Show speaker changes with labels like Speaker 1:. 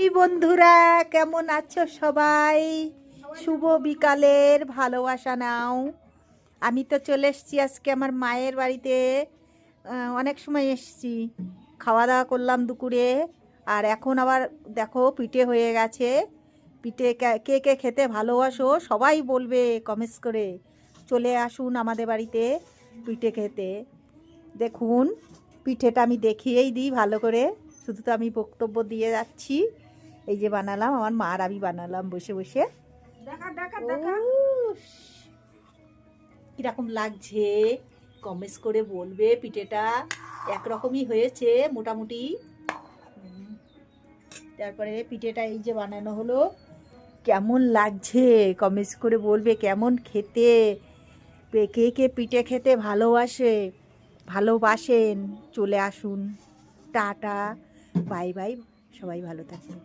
Speaker 1: এই বন্ধুরা, কেমন আছো সবাই? শুভ বিকালের ভালোবাসা নাও। আমি তো চলে এসেছি আজকে আমার মায়ের বাড়িতে। অনেক সময় এসেছি, খাওয়া দাওয়া করলাম দুপুরে। আর এখন আবার দেখো পিঠে হয়ে গেছে। পিঠে কে কে খেতে ভালোবাসো সবাই বলবে কমেন্টস করে। চলে আসুন আমাদের বাড়িতে পিঠে খেতে। দেখুন, পিঠেটা আমি দেখিয়েই দিই ভালো করে, শুধু তো আমি বক্তব্য দিয়ে যাচ্ছি। এই যে বানালাম, আমার মা আর আমি বানালাম বসে বসে। উফ, কিরকম লাগছে কমেন্টস করে বলবে। পিঠেটা একরকমই হয়েছে মোটামুটি। তারপরে পিঠেটা এই যে বানানো হলো, কেমন লাগছে কমেন্টস করে বলবে কেমন খেতে। কে কে পিঠে খেতে ভালোবাসেন চলে আসুন। টাটা, বাই বাই, সবাই ভালো থাকবেন।